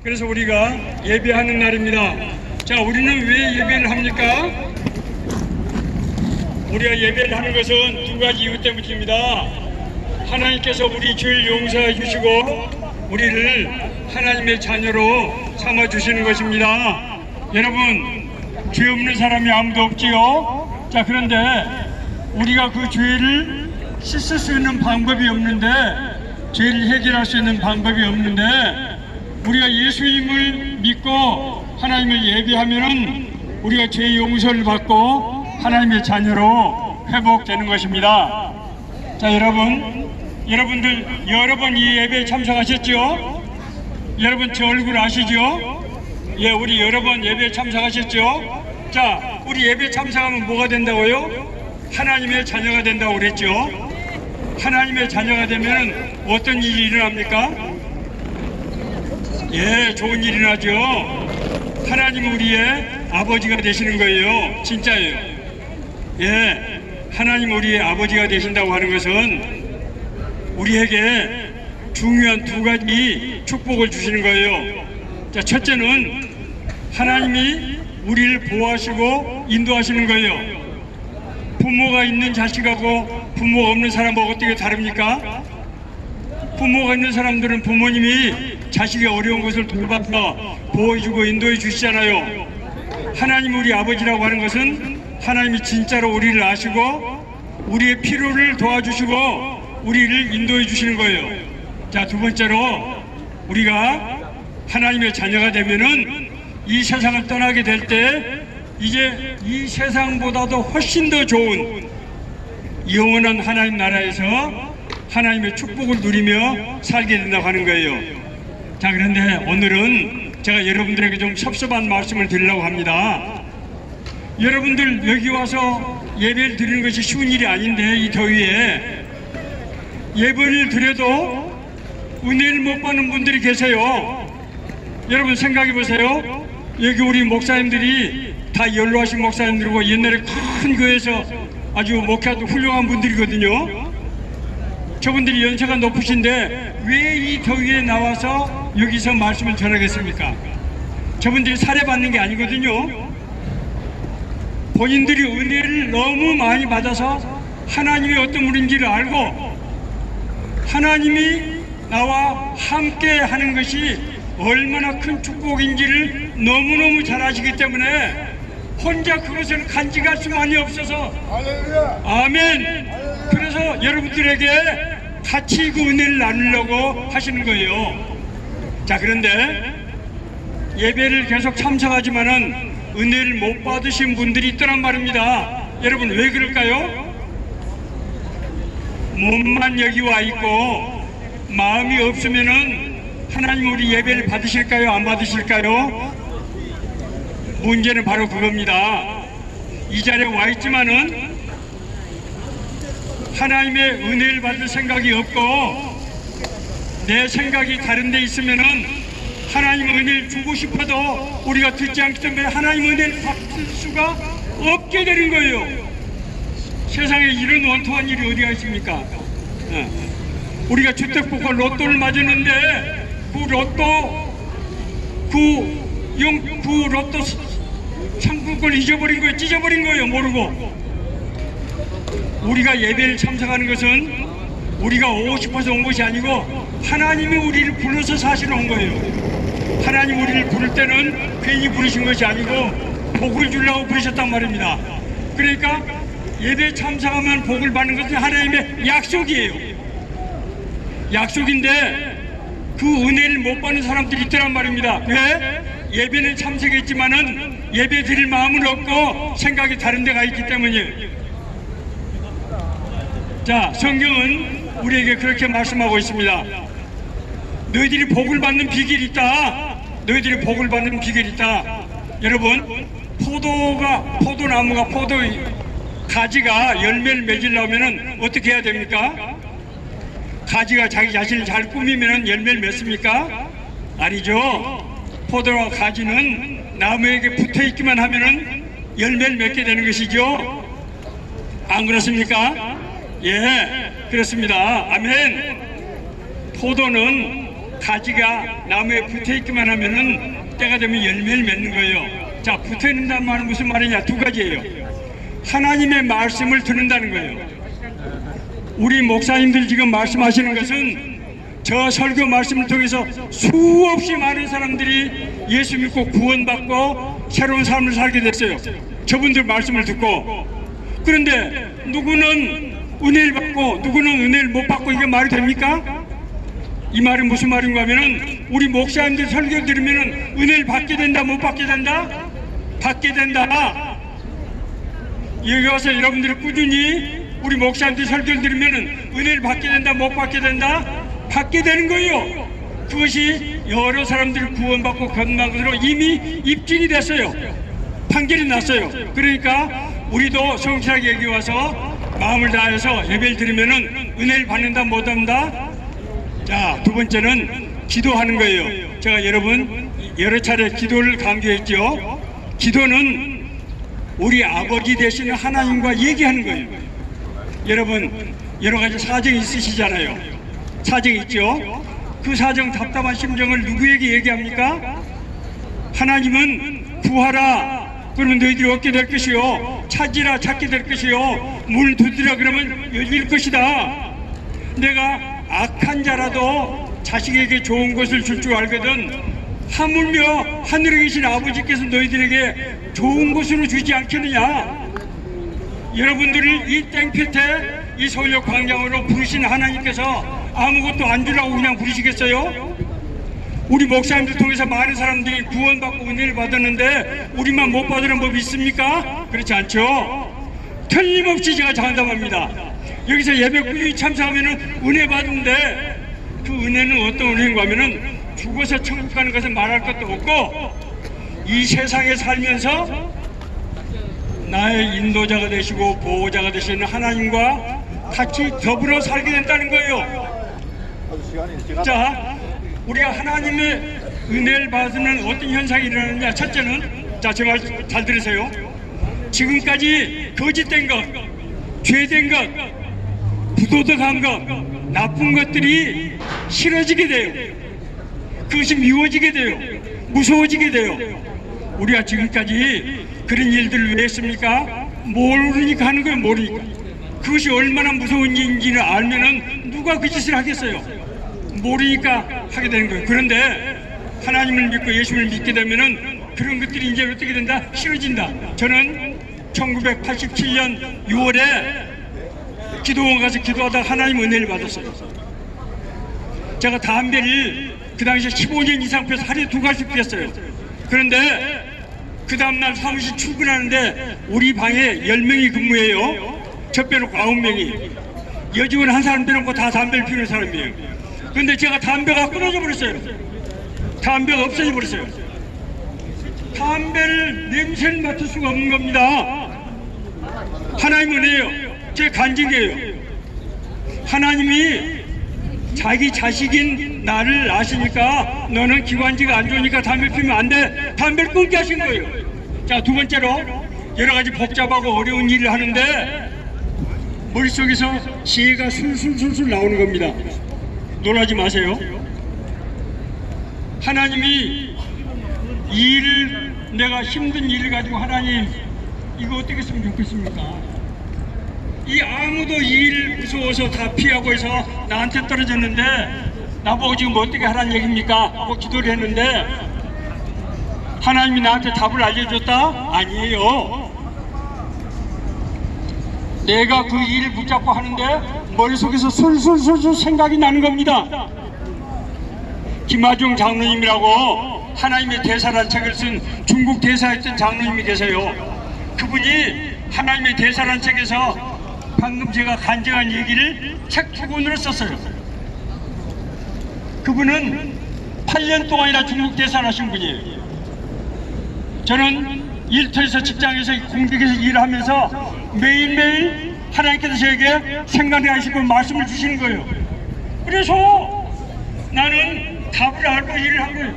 그래서 우리가 예배하는 날입니다. 자, 우리는 왜 예배를 합니까? 우리가 예배를 하는 것은 두 가지 이유 때문입니다. 하나님께서 우리 죄를 용서해 주시고 우리를 하나님의 자녀로 삼아 주시는 것입니다. 여러분, 죄 없는 사람이 아무도 없지요. 자, 그런데 우리가 그 죄를 씻을 수 있는 방법이 없는데, 죄를 해결할 수 있는 방법이 없는데, 우리가 예수님을 믿고 하나님을 예배하면은 우리가 죄 용서를 받고 하나님의 자녀로 회복되는 것입니다. 자, 여러분들 여러 번 이 예배에 참석하셨죠? 여러분 제 얼굴 아시죠? 예, 우리 여러 번 예배에 참석하셨죠? 자, 우리 예배에 참석하면 뭐가 된다고요? 하나님의 자녀가 된다고 그랬죠? 하나님의 자녀가 되면 어떤 일이 일어납니까? 예, 좋은 일이 일어나죠. 하나님 우리의 아버지가 되시는 거예요. 진짜예요. 예, 하나님 우리의 아버지가 되신다고 하는 것은 우리에게 중요한 두 가지 축복을 주시는 거예요. 자, 첫째는 하나님이 우리를 보호하시고 인도하시는 거예요. 부모가 있는 자식하고 부모가 없는 사람하고 어떻게 다릅니까? 부모가 있는 사람들은 부모님이 자식이 어려운 것을 돌봐서 보호해주고 인도해 주시잖아요. 하나님 우리 아버지라고 하는 것은 하나님이 진짜로 우리를 아시고 우리의 필요를 도와주시고 우리를 인도해 주시는 거예요. 자, 두 번째로 우리가 하나님의 자녀가 되면은 이 세상을 떠나게 될 때 이제 이 세상보다도 훨씬 더 좋은 영원한 하나님 나라에서 하나님의 축복을 누리며 살게 된다고 하는 거예요. 자, 그런데 오늘은 제가 여러분들에게 좀 섭섭한 말씀을 드리려고 합니다. 여러분들 여기 와서 예배를 드리는 것이 쉬운 일이 아닌데, 이 더위에 예배를 드려도 은혜를 못 받는 분들이 계세요. 여러분 생각해 보세요. 여기 우리 목사님들이 다 연로하신 목사님들이고 옛날에 큰 교회에서 아주 목회도 훌륭한 분들이거든요. 저분들이 연세가 높으신데 왜 이 더위에 나와서 여기서 말씀을 전하겠습니까? 저분들이 살해받는 게 아니거든요. 본인들이 은혜를 너무 많이 받아서 하나님이 어떤 분인지를 알고 하나님이 나와 함께 하는 것이 얼마나 큰 축복인지를 너무너무 잘 아시기 때문에 혼자 그것을 간직할 수만이 없어서, 아멘. 그래서 여러분들에게 같이 그 은혜를 나누려고 하시는 거예요. 자, 그런데 예배를 계속 참석하지만은 은혜를 못 받으신 분들이 있더란 말입니다. 여러분 왜 그럴까요? 몸만 여기 와 있고 마음이 없으면은 하나님 우리 예배를 받으실까요? 안 받으실까요? 문제는 바로 그겁니다. 이 자리에 와 있지만은 하나님의 은혜를 받을 생각이 없고 내 생각이 다른 데 있으면은 하나님 은혜를 주고 싶어도 우리가 듣지 않기 때문에 하나님 은혜를 받을 수가 없게 되는 거예요. 세상에 이런 원통한 일이 어디가 있습니까? 우리가 주택복과 로또를 맞았는데 그 로또 상품권을 잊어버린 거예요. 찢어버린 거예요. 모르고. 우리가 예배를 참석하는 것은 우리가 오고 싶어서 온 것이 아니고 하나님이 우리를 불러서 사실 온 거예요. 하나님 우리를 부를 때는 괜히 부르신 것이 아니고 복을 주려고 부르셨단 말입니다. 그러니까 예배에 참석하면 복을 받는 것은 하나님의 약속이에요. 약속인데 그 은혜를 못 받는 사람들이 있더란 말입니다. 왜? 예배는 참석했지만은 예배 드릴 마음은 없고 생각이 다른 데가 있기 때문이에요. 자, 성경은 우리에게 그렇게 말씀하고 있습니다. 너희들이 복을 받는 비결이 있다. 너희들이 복을 받는 비결이 있다. 여러분, 포도나무가 포도 가지가 열매를 맺으려면 어떻게 해야 됩니까? 가지가 자기 자신을 잘 꾸미면 열매를 맺습니까? 아니죠. 포도와 가지는 나무에게 붙어있기만 하면 열매를 맺게 되는 것이죠. 안 그렇습니까? 예, 그렇습니다. 아멘. 포도는 가지가 나무에 붙어있기만 하면은 때가 되면 열매를 맺는 거예요. 자, 붙어있는다는 말은 무슨 말이냐? 두 가지예요. 하나님의 말씀을 듣는다는 거예요. 우리 목사님들 지금 말씀하시는 것은 저 설교 말씀을 통해서 수없이 많은 사람들이 예수 믿고 구원받고 새로운 삶을 살게 됐어요. 저분들 말씀을 듣고. 그런데 누구는 은혜를 받고 누구는 은혜를 못 받고, 이게 말이 됩니까? 이 말이 무슨 말인가 하면은 우리 목사님들 설교 들으면은 은혜를 받게 된다, 못 받게 된다? 받게 된다. 여기 와서 여러분들이 꾸준히 우리 목사님들 설교를 들으면은 은혜를 받게 된다, 못 받게 된다? 받게 되는 거예요. 그것이 여러 사람들이 구원받고 건너간 것으로 이미 입증이 됐어요. 판결이 났어요. 그러니까 우리도 성실하게 여기 와서 마음을 다해서 예배를 드리면은 은혜를 받는다, 못 받는다? 자, 두 번째는 기도하는 거예요. 제가 여러분 여러 차례 기도를 강조했죠. 기도는 우리 아버지 되시는 하나님과 얘기하는 거예요. 여러분 여러 가지 사정이 있으시잖아요. 사정이 있죠. 그 사정, 답답한 심정을 누구에게 얘기합니까? 하나님은 구하라 그러면 너희들이 얻게 될 것이요, 찾으라 찾게 될 것이요, 문 두드리라 그러면 열릴 것이다. 내가 악한 자라도 자식에게 좋은 것을 줄 줄 알거든 하물며 하늘에 계신 아버지께서 너희들에게 좋은 것으로 주지 않겠느냐. 여러분들을 이 땡볕에 이 서울역 광장으로 부르신 하나님께서 아무것도 안 주라고 그냥 부르시겠어요? 우리 목사님들 통해서 많은 사람들이 구원받고 은혜를 받았는데 우리만 못 받으는 법이 있습니까? 그렇지 않죠? 틀림없이 제가 장담합니다. 여기서 예배 꾸준히 참석하면 은혜 받는데 그 은혜는 어떤 은혜인가 하면은 죽어서 천국 가는 것은 말할 것도 없고 이 세상에 살면서 나의 인도자가 되시고 보호자가 되시는 하나님과 같이 더불어 살게 된다는 거예요. 자, 우리가 하나님의 은혜를 받으면 어떤 현상이 일어나느냐. 첫째는, 자, 제 말 잘 들으세요. 지금까지 거짓된 것, 죄된 것, 부도덕한 것, 나쁜 것들이 싫어지게 돼요. 그것이 미워지게 돼요. 무서워지게 돼요. 우리가 지금까지 그런 일들을 왜 했습니까? 모르니까 하는 거예요. 모르니까. 그것이 얼마나 무서운 일인지를 알면은 누가 그 짓을 하겠어요? 모르니까 하게 되는 거예요. 그런데 하나님을 믿고 예수를 믿게 되면은 그런 것들이 이제 어떻게 된다? 싫어진다. 저는 1987년 6월에 기도원 가서 기도하다가 하나님 은혜를 받았어요. 제가 담배를 그 당시에 15년 이상 피워서 하루에 2갈씩 피웠어요. 그런데 그 다음날 사무실 출근하는데 우리 방에 10명이 근무해요. 저 빼놓고 9명이. 여직원 한 사람 빼놓고 다 담배를 피우는 사람이에요. 그런데 제가 담배가 끊어져 버렸어요. 담배가 없어져 버렸어요. 담배를 냄새를 맡을 수가 없는 겁니다. 하나님 은혜예요. 제 간증이에요. 하나님이 자기 자식인 나를 아시니까 너는 기관지가 안 좋으니까 담배 피우면 안 돼. 담배를 끊게 하신 거예요. 자, 두 번째로 여러 가지 복잡하고 어려운 일을 하는데 머릿속에서 지혜가 술술술술 나오는 겁니다. 놀라지 마세요. 하나님이 이 일을, 내가 힘든 일을 가지고 하나님 이거 어떻게 했으면 좋겠습니까? 이 아무도 이 일 무서워서 다 피하고 해서 나한테 떨어졌는데 나보고 지금 어떻게 하라는 얘기입니까? 하고 기도를 했는데 하나님이 나한테 답을 알려줬다? 아니에요. 내가 그 일을 붙잡고 하는데 머릿속에서 술술술술 생각이 나는 겁니다. 김하중 장로님이라고 하나님의 대사라는 책을 쓴 중국 대사였던 장로님이 계세요. 그분이 하나님의 대사라는 책에서 방금 제가 간증한 얘기를 책 표본으로 썼어요. 그분은 8년 동안이나 중국 대사를 하신 분이에요. 저는 일터에서 직장에서 공직에서 일을 하면서 매일매일 하나님께서 저에게 생각해 하시고 말씀을 주시는 거예요. 그래서 나는 답을 알고 일을 한 거예요.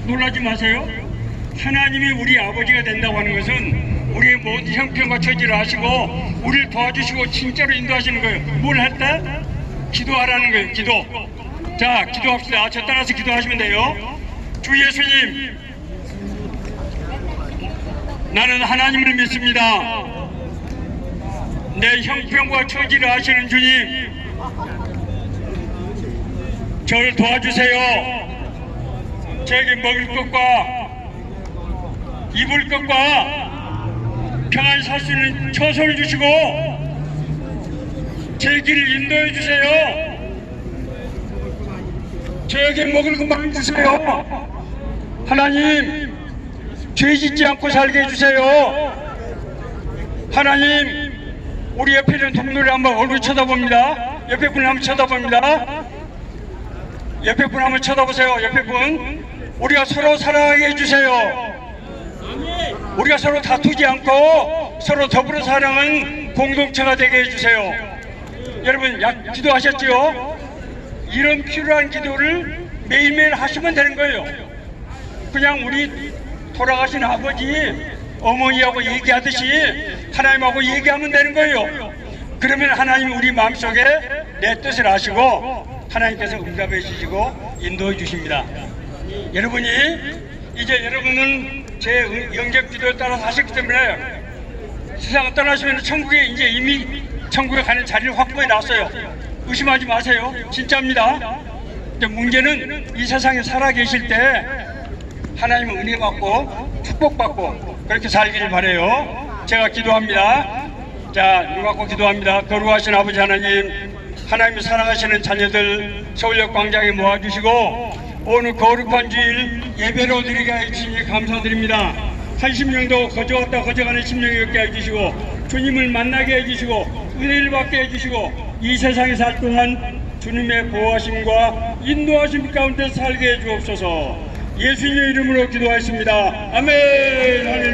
놀라지 마세요. 하나님이 우리 아버지가 된다고 하는 것은 우리의 모든 형편과 처지를 아시고 우리를 도와주시고 진짜로 인도하시는 거예요. 뭘 할 때? 기도하라는 거예요. 기도. 자, 기도합시다. 저 따라서 기도하시면 돼요. 주 예수님, 나는 하나님을 믿습니다. 내 형편과 처지를 아시는 주님, 저를 도와주세요. 저에게 먹을 것과 입을 것과 평안히 살 수 있는 처소를 주시고 제 길을 인도해 주세요. 저에게 먹을 것만 주세요. 하나님, 죄 짓지 않고 살게 해주세요. 하나님, 우리 옆에 있는 동료를 한번 얼굴 쳐다봅니다. 옆에 분 한번 쳐다봅니다. 옆에 분 한번 쳐다보세요. 옆에 분, 우리가 서로 사랑하게 해주세요. 우리가 서로 다투지 않고 서로 더불어 사랑하는 공동체가 되게 해주세요. 여러분, 기도하셨지요? 이런 필요한 기도를 매일매일 하시면 되는 거예요. 그냥 우리 돌아가신 아버지, 어머니하고 얘기하듯이 하나님하고 얘기하면 되는 거예요. 그러면 하나님 우리 마음속에 내 뜻을 아시고 하나님께서 응답해 주시고 인도해 주십니다. 여러분이 이제 여러분은 제 영접 기도에 따라 사셨기 때문에 세상을 떠나시면 천국에 이제 이미 천국에 가는 자리를 확보해 놨어요. 의심하지 마세요. 진짜입니다. 근데 문제는 이 세상에 살아 계실 때 하나님은 은혜 받고 축복 받고 그렇게 살기를 바라요. 제가 기도합니다. 자, 눈 감고 기도합니다. 거룩하신 아버지 하나님, 하나님이 사랑하시는 자녀들 서울역 광장에 모아주시고 오늘 거룩한 주일 예배로 드리게 해주시니 감사드립니다. 한 심령도 거저왔다 거저가는 심령이 없게 해주시고 주님을 만나게 해주시고 은혜를 받게 해주시고 이 세상에 살 동안 주님의 보호하심과 인도하심 가운데 살게 해주옵소서. 예수님의 이름으로 기도하였습니다. 아멘.